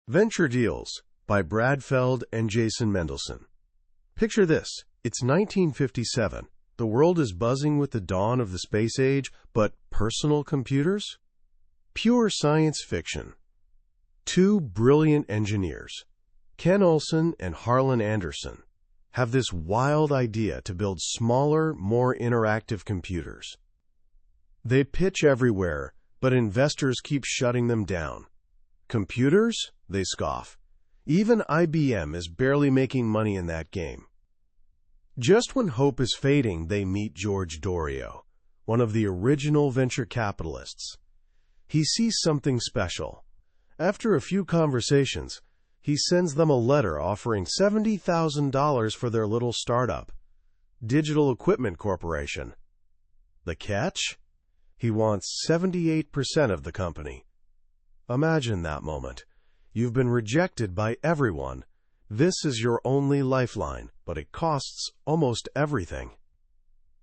Venture Deals by Feld and Mendelson. Picture this. It's 1957. The world is buzzing with the dawn of the space age, but personal computers? Pure science fiction. Two brilliant engineers, Ken Olsen and Harlan Anderson, have this wild idea to build smaller, more interactive computers. They pitch everywhere, but investors keep shutting them down. Computers? They scoff. Even IBM is barely making money in that game. Just when hope is fading, they meet George Dorio, one of the original venture capitalists. He sees something special. After a few conversations, he sends them a letter offering $70,000 for their little startup, Digital Equipment Corporation. The catch? He wants 78% of the company. Imagine that moment. You've been rejected by everyone. This is your only lifeline, but it costs almost everything.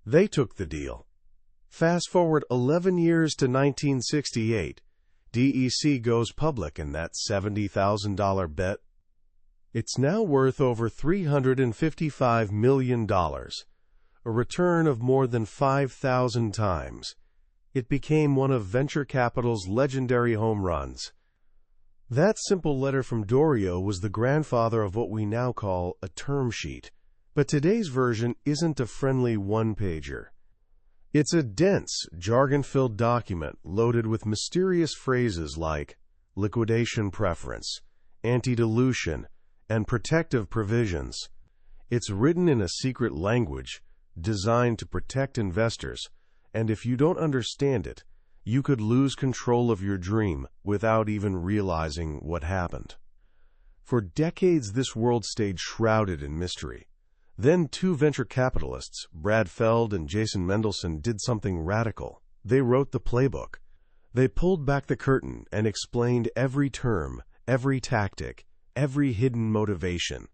They took the deal. Fast forward 11 years to 1968. DEC goes public and that $70,000 bet. It's now worth over $355 million, a return of more than 5,000 times. It became one of venture capital's legendary home runs. That simple letter from Dorio was the grandfather of what we now call a term sheet. But today's version isn't a friendly one-pager. It's a dense, jargon-filled document loaded with mysterious phrases like liquidation preference, anti-dilution, and protective provisions. It's written in a secret language designed to protect investors, and if you don't understand it, you could lose control of your dream without even realizing what happened. For decades, this world stayed shrouded in mystery. Then two venture capitalists, Feld and Mendelson, did something radical. They wrote the playbook. They pulled back the curtain and explained every term, every tactic, every hidden motivation.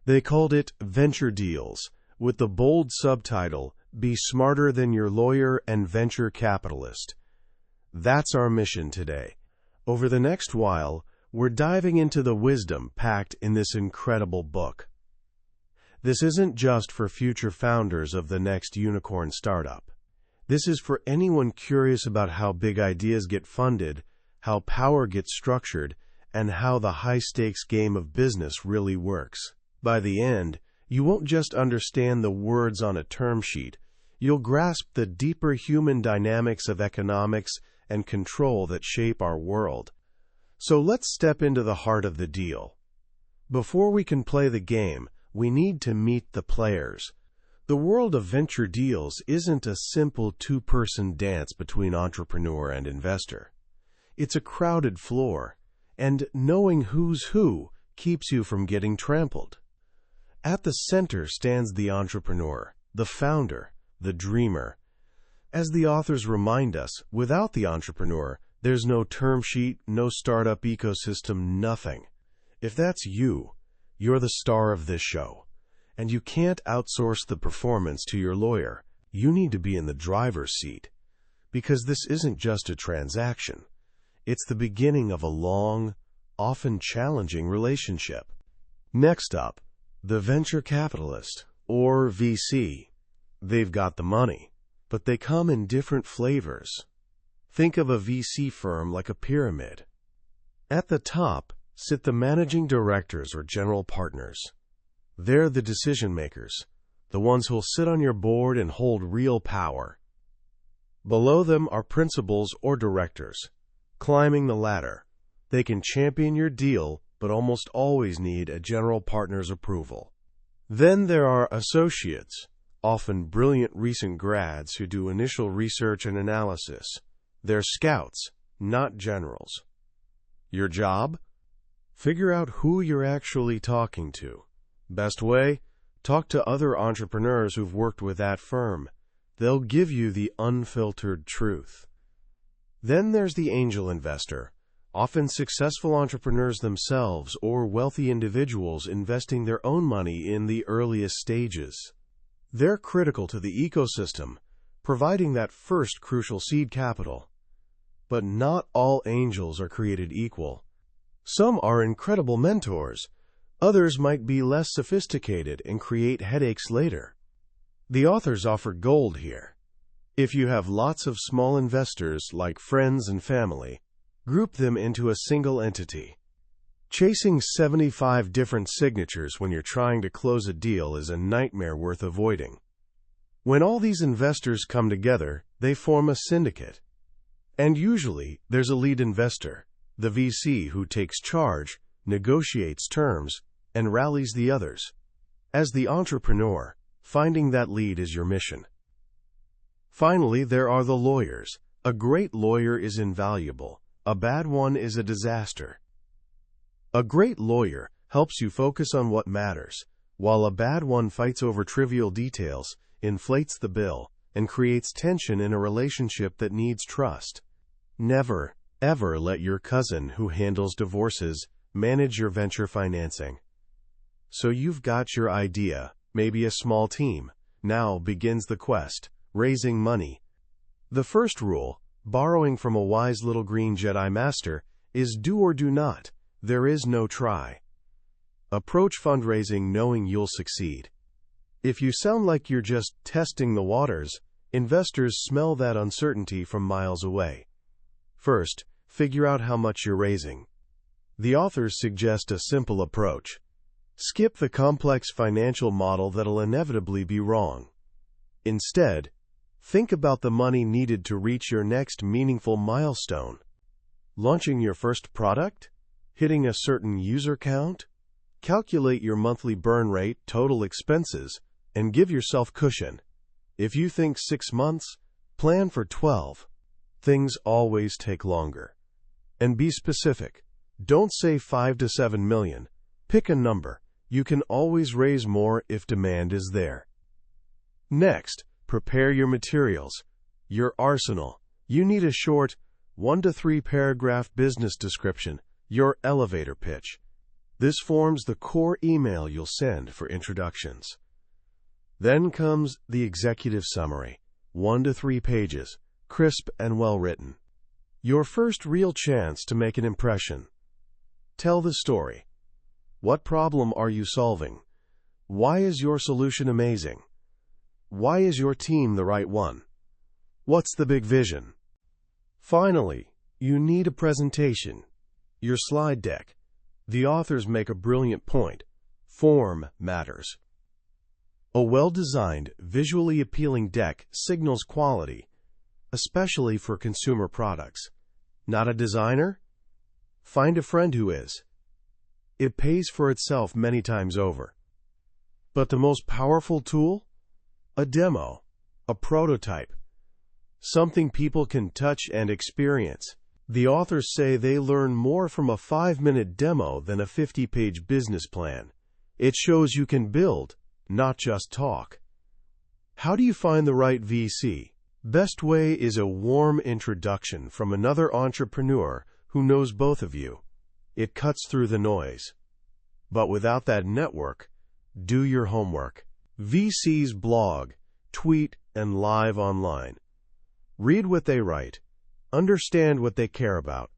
They called it Venture Deals, with the bold subtitle, Be Smarter Than Your Lawyer and Venture Capitalist. That's our mission today. Over the next while, we're diving into the wisdom packed in this incredible book. This isn't just for future founders of the next unicorn startup. This is for anyone curious about how big ideas get funded, how power gets structured, and how the high-stakes game of business really works. By the end, you won't just understand the words on a term sheet. You'll grasp the deeper human dynamics of economics and control that shape our world. So let's step into the heart of the deal. Before we can play the game, we need to meet the players. The world of venture deals isn't a simple two-person dance between entrepreneur and investor. It's a crowded floor, and knowing who's who keeps you from getting trampled. At the center stands the entrepreneur, the founder, the dreamer. As the authors remind us, without the entrepreneur, there's no term sheet, no startup ecosystem, nothing. If that's you, you're the star of this show. And you can't outsource the performance to your lawyer. You need to be in the driver's seat. Because this isn't just a transaction. It's the beginning of a long, often challenging relationship. Next up, the venture capitalist, or VC. They've got the money, but they come in different flavors. Think of a VC firm like a pyramid. At the top sit the managing directors or general partners. They're the decision makers, the ones who'll sit on your board and hold real power. Below them are principals or directors. Climbing the ladder, they can champion your deal, but almost always need a general partner's approval. Then there are associates, often brilliant recent grads who do initial research and analysis. They're scouts, not generals. Your job? Figure out who you're actually talking to. Best way? Talk to other entrepreneurs who've worked with that firm. They'll give you the unfiltered truth. Then there's the angel investor, often successful entrepreneurs themselves or wealthy individuals investing their own money in the earliest stages. They're critical to the ecosystem, providing that first crucial seed capital. But not all angels are created equal. Some are incredible mentors. Others might be less sophisticated and create headaches later. The authors offer gold here. If you have lots of small investors like friends and family, group them into a single entity. Chasing 75 different signatures when you're trying to close a deal is a nightmare worth avoiding. When all these investors come together, they form a syndicate. And usually, there's a lead investor, the VC, who takes charge, negotiates terms, and rallies the others. As the entrepreneur, finding that lead is your mission. Finally, there are the lawyers. A great lawyer is invaluable. A bad one is a disaster. A great lawyer helps you focus on what matters, while a bad one fights over trivial details, inflates the bill, and creates tension in a relationship that needs trust. Never, ever let your cousin who handles divorces manage your venture financing. So you've got your idea, maybe a small team. Now begins the quest, raising money. The first rule, borrowing from a wise little green Jedi Master, is do or do not. There is no try. Approach fundraising knowing you'll succeed. If you sound like you're just testing the waters, investors smell that uncertainty from miles away. First, figure out how much you're raising. The authors suggest a simple approach. Skip the complex financial model that'll inevitably be wrong. Instead, think about the money needed to reach your next meaningful milestone. Launching your first product? Hitting a certain user count? Calculate your monthly burn rate, total expenses, and give yourself cushion. If you think 6 months, plan for 12. Things always take longer. And be specific. Don't say 5 to 7 million. Pick a number. You can always raise more if demand is there. Next, prepare your materials. Your arsenal. You need a short, 1 to 3 paragraph business description, your elevator pitch. This forms the core email you'll send for introductions. Then comes the executive summary, 1 to 3 pages, crisp and well written. Your first real chance to make an impression. Tell the story. What problem are you solving? Why is your solution amazing? Why is your team the right one? What's the big vision? Finally, you need a presentation. Your slide deck. The authors make a brilliant point. Form matters. A well-designed, visually appealing deck signals quality, especially for consumer products. Not a designer? Find a friend who is. It pays for itself many times over. But the most powerful tool? A demo, a prototype, something people can touch and experience. The authors say they learn more from a 5-minute demo than a 50-page business plan. It shows you can build, not just talk. How do you find the right VC? Best way is a warm introduction from another entrepreneur who knows both of you. It cuts through the noise. But without that network, do your homework. VCs blog, tweet, and live online. Read what they write. Understand what they care about.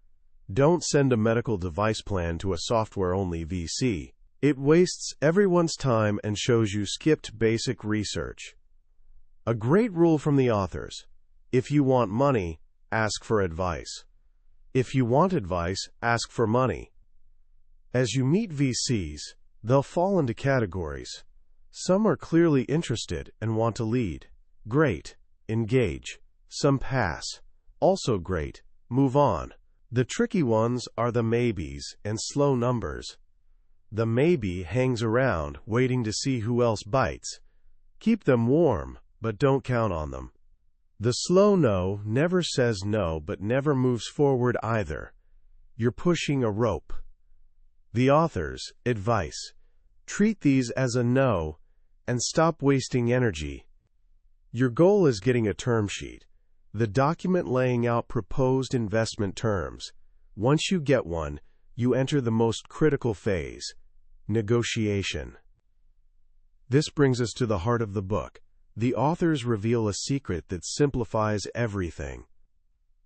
Don't send a medical device plan to a software-only VC. It wastes everyone's time and shows you skipped basic research. A great rule from the authors. If you want money, ask for advice. If you want advice, ask for money. As you meet VCs, they'll fall into categories. Some are clearly interested and want to lead. Great. Engage. Some pass. Also great. Move on. The tricky ones are the maybes and slow numbers. The maybe hangs around, waiting to see who else bites. Keep them warm, but don't count on them. The slow no never says no, but never moves forward either. You're pushing a rope. The author's advice. Treat these as a no, and stop wasting energy. Your goal is getting a term sheet, the document laying out proposed investment terms. Once you get one, you enter the most critical phase, negotiation. This brings us to the heart of the book. The authors reveal a secret that simplifies everything.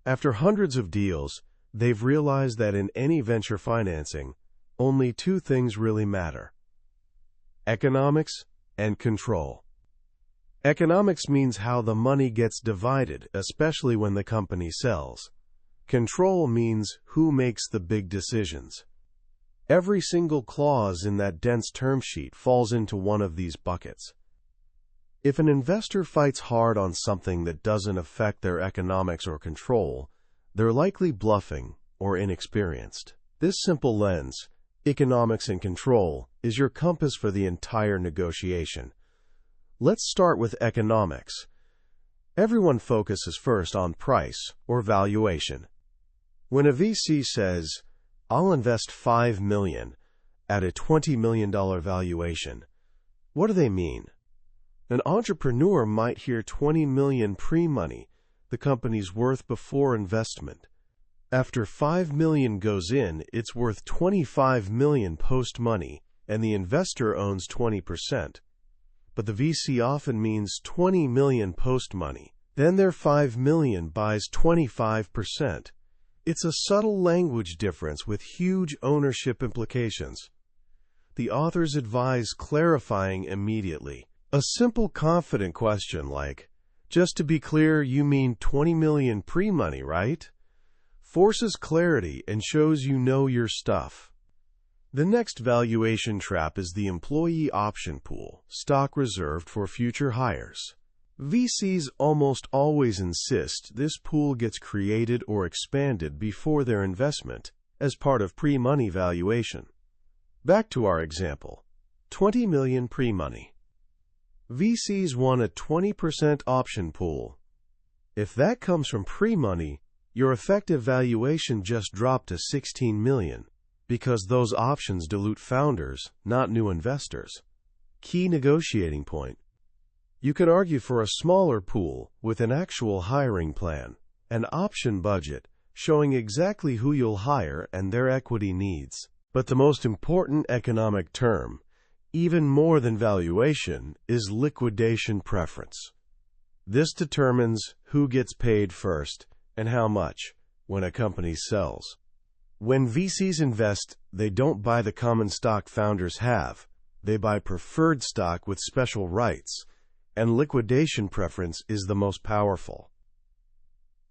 After hundreds of deals, They've realized that in any venture financing, only two things really matter: economics and control. Economics means how the money gets divided, especially when the company sells. Control means who makes the big decisions. Every single clause in that dense term sheet falls into one of these buckets. If an investor fights hard on something that doesn't affect their economics or control, they're likely bluffing or inexperienced. This simple lens, economics and control, is your compass for the entire negotiation. Let's start with economics. Everyone focuses first on price or valuation. When a VC says, "I'll invest $5 million at a $20 million valuation," what do they mean? An entrepreneur might hear $20 million pre-money, the company's worth before investment. After $5 million goes in, it's worth $25 million post-money, and the investor owns 20%. But the VC often means $20 million post-money. Then their $5 million buys 25%. It's a subtle language difference with huge ownership implications. The authors advise clarifying immediately. A simple, confident question like, "Just to be clear, you mean $20 million pre-money, right?" forces clarity and shows you know your stuff. The next valuation trap is the employee option pool, stock reserved for future hires. VCs almost always insist this pool gets created or expanded before their investment as part of pre-money valuation. Back to our example, $20 million pre-money. VCs want a 20% option pool. If that comes from pre-money, your effective valuation just dropped to $16 million, because those options dilute founders, not new investors. Key negotiating point. You can argue for a smaller pool with an actual hiring plan, an option budget showing exactly who you'll hire and their equity needs. But the most important economic term, even more than valuation, is liquidation preference. This determines who gets paid first and how much when a company sells. When VCs invest, they don't buy the common stock founders have. They buy preferred stock with special rights, and liquidation preference is the most powerful.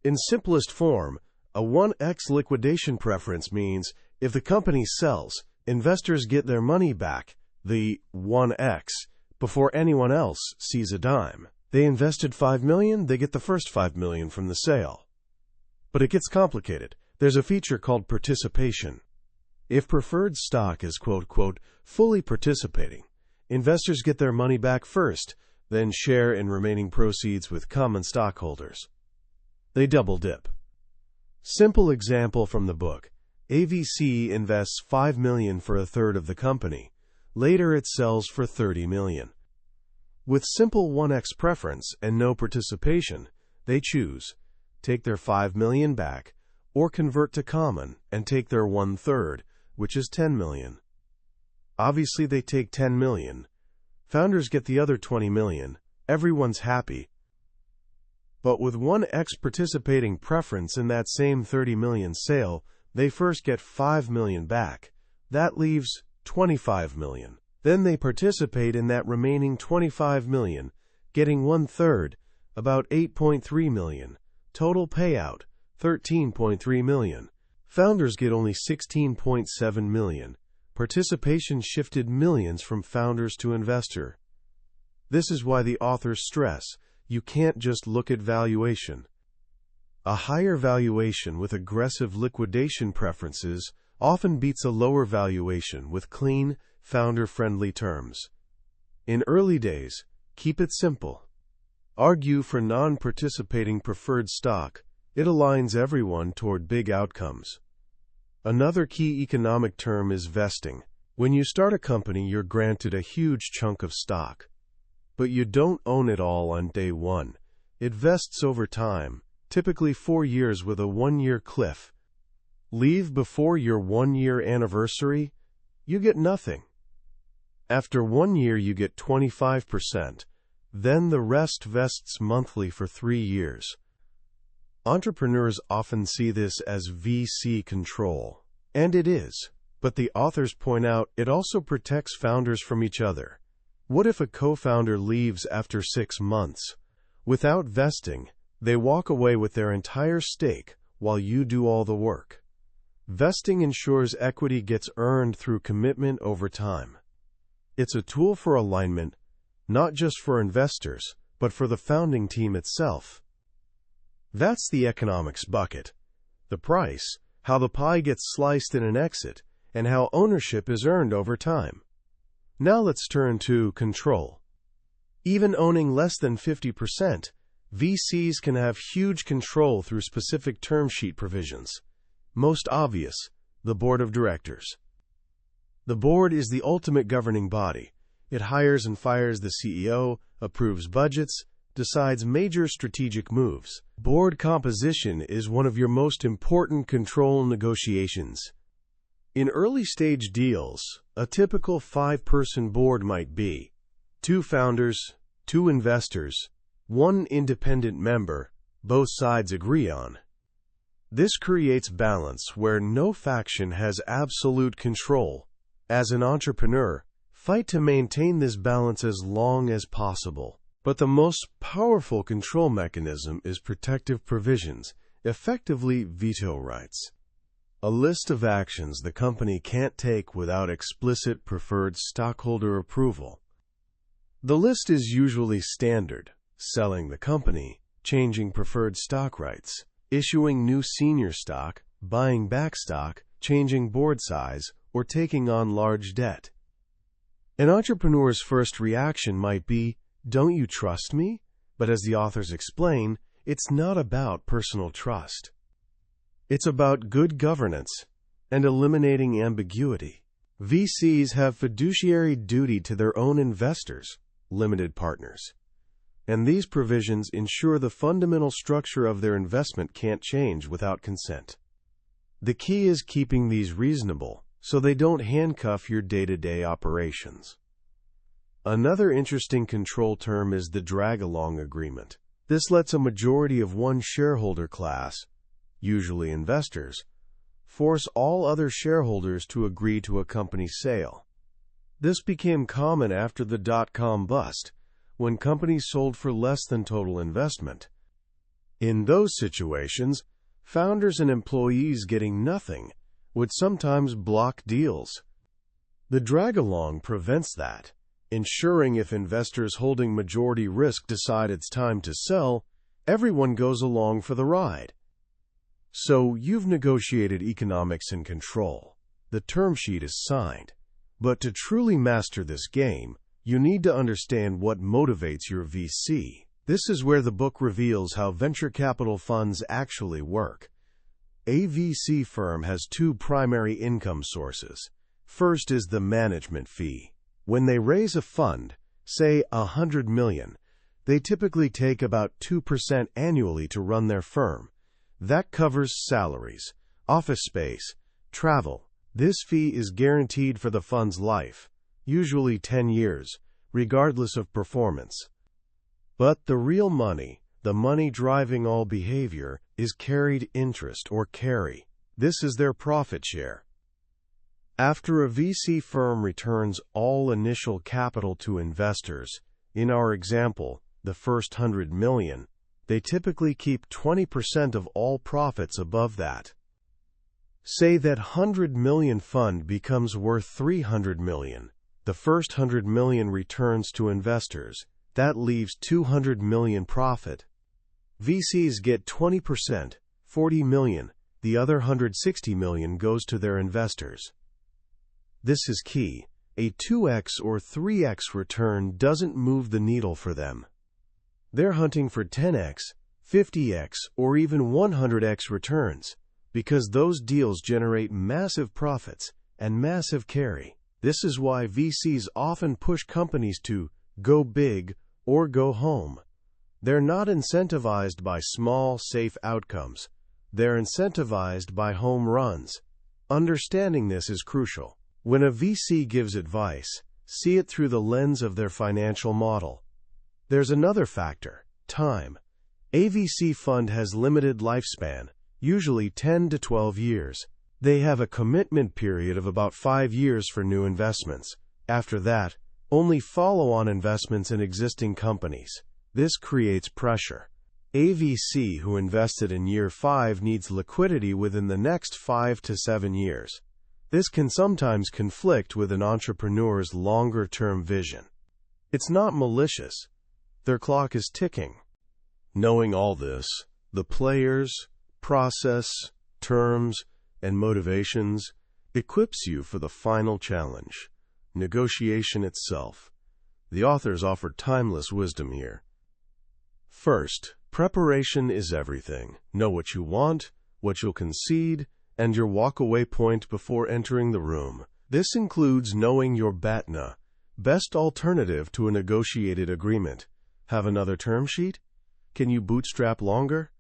In simplest form, a 1x liquidation preference means if the company sells, investors get their money back, the 1x, before anyone else sees a dime. They invested $5 million, they get the first $5 million from the sale. But it gets complicated. There's a feature called participation. If preferred stock is fully participating, investors get their money back first, then share in remaining proceeds with common stockholders. They double dip. Simple example from the book. AVC invests $5 million for a third of the company. Later it sells for $30 million. With simple 1x preference and no participation, they choose take their $5 million back or convert to common and take their 1/3, which is $10 million. Obviously they take $10 million. Founders get the other $20 million. Everyone's happy. But with 1x participating preference in that same $30 million sale, they first get $5 million back. That leaves $25 million. Then they participate in that remaining $25 million, getting 1/3, about $8.3 million. Total payout, $13.3 million. Founders get only $16.7 million. Participation shifted millions from founders to investor. This is why the authors stress, you can't just look at valuation. A higher valuation with aggressive liquidation preferences often beats a lower valuation with clean, founder-friendly terms. In early days, keep it simple. Argue for non-participating preferred stock. It aligns everyone toward big outcomes. Another key economic term is vesting. When you start a company, you're granted a huge chunk of stock. But you don't own it all on day one. It vests over time, typically 4 years with a 1-year cliff. Leave before your 1-year anniversary, you get nothing. After 1 year, you get 25%. Then the rest vests monthly for 3 years. Entrepreneurs often see this as VC control, and it is, but the authors point out it also protects founders from each other. What if a co-founder leaves after 6 months? Without vesting, they walk away with their entire stake while you do all the work. Vesting ensures equity gets earned through commitment over time. It's a tool for alignment, not just for investors, but for the founding team itself. That's the economics bucket. The price, how the pie gets sliced in an exit, and how ownership is earned over time. Now let's turn to control. Even owning less than 50%, VCs can have huge control through specific term sheet provisions. Most obvious, the board of directors. The board is the ultimate governing body. It hires and fires the CEO, approves budgets, decides major strategic moves. Board composition is one of your most important control negotiations. In early-stage deals, a typical 5-person board might be 2 founders, 2 investors, 1 independent member, both sides agree on. This creates balance where no faction has absolute control. As an entrepreneur, fight to maintain this balance as long as possible. But the most powerful control mechanism is protective provisions, effectively veto rights. A list of actions the company can't take without explicit preferred stockholder approval. The list is usually standard: selling the company, changing preferred stock rights, issuing new senior stock, buying back stock, changing board size, or taking on large debt. An entrepreneur's first reaction might be, "Don't you trust me?" But as the authors explain, it's not about personal trust. It's about good governance and eliminating ambiguity. VCs have fiduciary duty to their own investors, limited partners. And these provisions ensure the fundamental structure of their investment can't change without consent. The key is keeping these reasonable so they don't handcuff your day-to-day operations. Another interesting control term is the drag-along agreement. This lets a majority of one shareholder class, usually investors, force all other shareholders to agree to a company sale. This became common after the dot-com bust, when companies sold for less than total investment. In those situations, founders and employees getting nothing would sometimes block deals. The drag-along prevents that, ensuring if investors holding majority risk decide it's time to sell, everyone goes along for the ride. So you've negotiated economics and control. The term sheet is signed. But to truly master this game, you need to understand what motivates your VC. This is where the book reveals how venture capital funds actually work. A VC firm has 2 primary income sources. First is the management fee. When they raise a fund, say $100 million, they typically take about 2% annually to run their firm. That covers salaries, office space, travel. This fee is guaranteed for the fund's life, usually 10 years, regardless of performance. But the real money, the money driving all behavior, is carried interest or carry. This is their profit share. After a VC firm returns all initial capital to investors, in our example, the first $100 million, they typically keep 20% of all profits above that. Say that $100 million fund becomes worth $300 million. The first $100 million returns to investors. That leaves $200 million profit. VCs get 20%, $40 million. The other $160 million goes to their investors. This is key. A 2x or 3x return doesn't move the needle for them. They're hunting for 10x, 50x, or even 100x returns, because those deals generate massive profits and massive carry. This is why VCs often push companies to go big or go home. They're not incentivized by small, safe outcomes. They're incentivized by home runs. Understanding this is crucial. When a VC gives advice, see it through the lens of their financial model. There's another factor: time. A VC fund has limited lifespan, usually 10 to 12 years. They have a commitment period of about 5 years for new investments. After that, only follow-on investments in existing companies. This creates pressure. A VC who invested in year 5 needs liquidity within the next 5 to 7 years. This can sometimes conflict with an entrepreneur's longer-term vision. It's not malicious. Their clock is ticking. Knowing all this, the players, process, terms, and motivations, equips you for the final challenge, negotiation itself. The authors offer timeless wisdom here. First, preparation is everything. Know what you want, what you'll concede, and your walk-away point before entering the room. This includes knowing your BATNA, best alternative to a negotiated agreement. Have another term sheet? Can you bootstrap longer?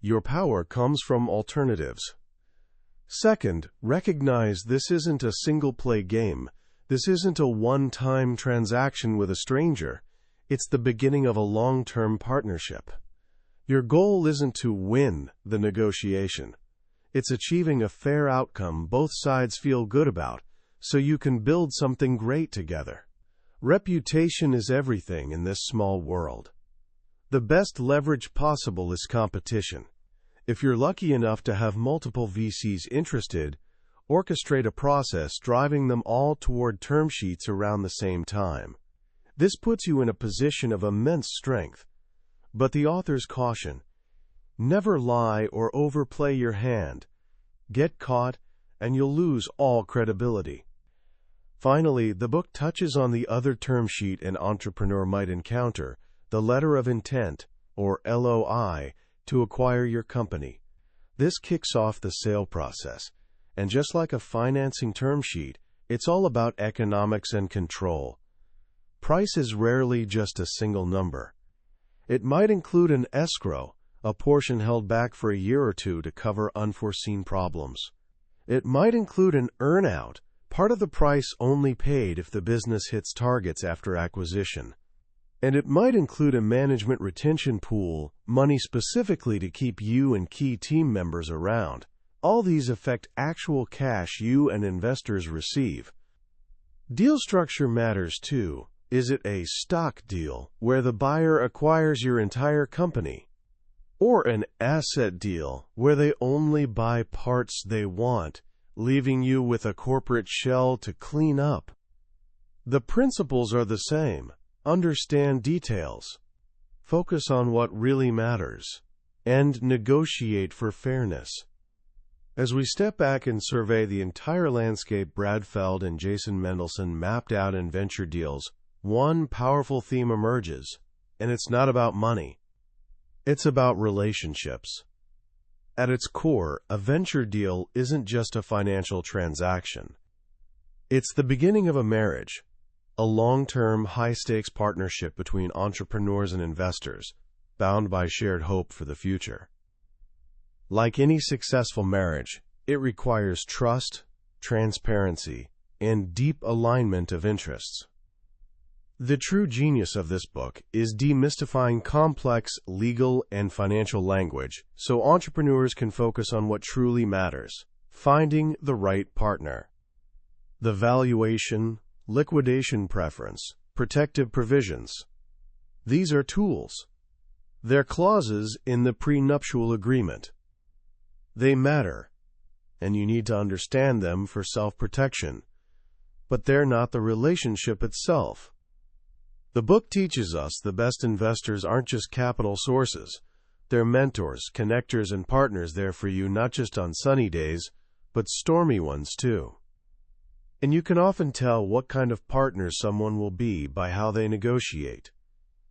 Your power comes from alternatives. Second, recognize this isn't a single-play game. This isn't a one-time transaction with a stranger. It's the beginning of a long-term partnership. Your goal isn't to win the negotiation. It's achieving a fair outcome both sides feel good about, so you can build something great together. Reputation is everything in this small world. The best leverage possible is competition. If you're lucky enough to have multiple VCs interested, orchestrate a process driving them all toward term sheets around the same time. This puts you in a position of immense strength. But the authors caution: never lie or overplay your hand. Get caught, and you'll lose all credibility. Finally, the book touches on the other term sheet an entrepreneur might encounter, the letter of intent, or LOI, to acquire your company. This kicks off the sale process, and just like a financing term sheet, it's all about economics and control. Price is rarely just a single number. It might include an escrow, a portion held back for a year or two to cover unforeseen problems. It might include an earn-out, part of the price only paid if the business hits targets after acquisition. And it might include a management retention pool, money specifically to keep you and key team members around. All these affect actual cash you and investors receive. Deal structure matters too. Is it a stock deal, where the buyer acquires your entire company? Or an asset deal, where they only buy parts they want, leaving you with a corporate shell to clean up? The principles are the same. Understand details. Focus on what really matters. And negotiate for fairness. As we step back and survey the entire landscape Brad Feld and Jason Mendelson mapped out in venture deals, one powerful theme emerges, and it's not about money. It's about relationships. At its core, a venture deal isn't just a financial transaction. It's the beginning of a marriage, a long-term, high-stakes partnership between entrepreneurs and investors, bound by shared hope for the future. Like any successful marriage, it requires trust, transparency, and deep alignment of interests. The true genius of this book is demystifying complex legal and financial language so entrepreneurs can focus on what truly matters: finding the right partner. The valuation, liquidation preference, protective provisions. These are tools. They're clauses in the prenuptial agreement. They matter, and you need to understand them for self-protection, but they're not the relationship itself. The book teaches us the best investors aren't just capital sources. They're mentors, connectors, and partners there for you not just on sunny days, but stormy ones too. And you can often tell what kind of partner someone will be by how they negotiate.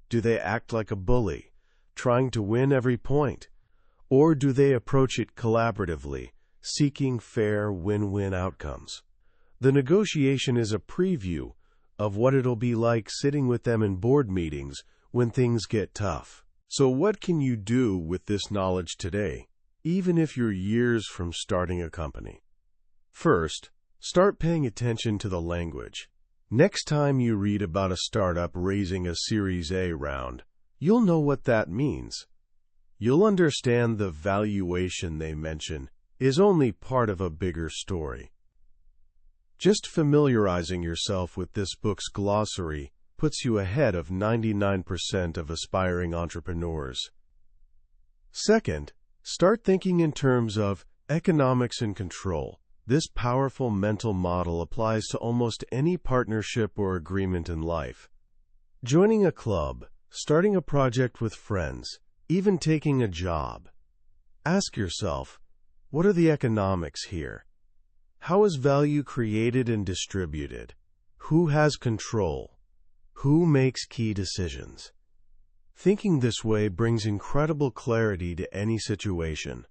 Do they act like a bully, trying to win every point? Or do they approach it collaboratively, seeking fair win-win outcomes? The negotiation is a preview of what it'll be like sitting with them in board meetings when things get tough. So what can you do with this knowledge today, even if you're years from starting a company? First, start paying attention to the language. Next time you read about a startup raising a Series A round, you'll know what that means. you'll understand the valuation they mention is only part of a bigger story. Just familiarizing yourself with this book's glossary puts you ahead of 99% of aspiring entrepreneurs. Second, start thinking in terms of economics and control. This powerful mental model applies to almost any partnership or agreement in life. Joining a club, starting a project with friends, even taking a job. Ask yourself, what are the economics here? How is value created and distributed? Who has control? Who makes key decisions? Thinking this way brings incredible clarity to any situation.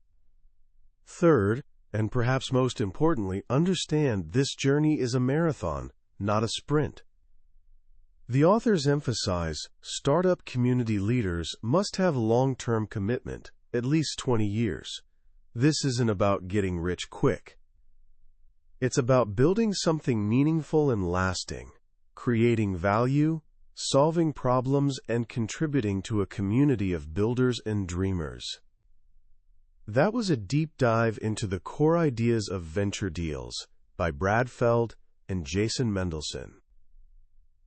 Third, and perhaps most importantly, understand this journey is a marathon, not a sprint. The authors emphasize startup community leaders must have long-term commitment, at least 20 years. This isn't about getting rich quick. It's about building something meaningful and lasting, creating value, solving problems, and contributing to a community of builders and dreamers. That was a deep dive into the core ideas of venture deals by Brad Feld and Jason Mendelson.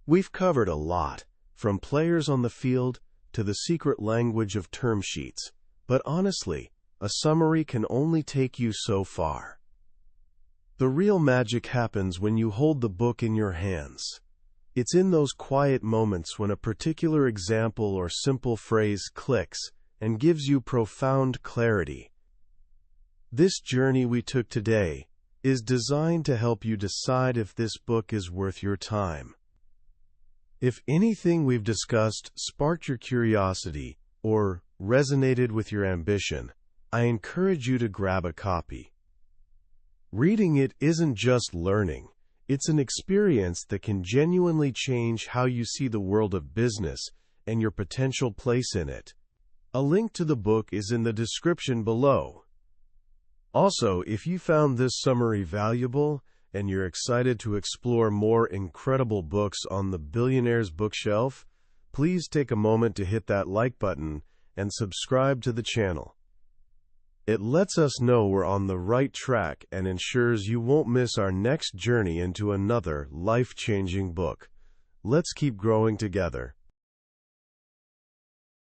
We've covered a lot, from players on the field to the secret language of term sheets, but honestly, a summary can only take you so far. The real magic happens when you hold the book in your hands. It's in those quiet moments when a particular example or simple phrase clicks and gives you profound clarity. This journey we took today is designed to help you decide if this book is worth your time. If anything we've discussed sparked your curiosity or resonated with your ambition, I encourage you to grab a copy. Reading it isn't just learning, it's an experience that can genuinely change how you see the world of business and your potential place in it. A link to the book is in the description below. Also, if you found this summary valuable and you're excited to explore more incredible books on the Billionaire's Bookshelf, please take a moment to hit that like button and subscribe to the channel. It lets us know we're on the right track and ensures you won't miss our next journey into another life-changing book. Let's keep growing together.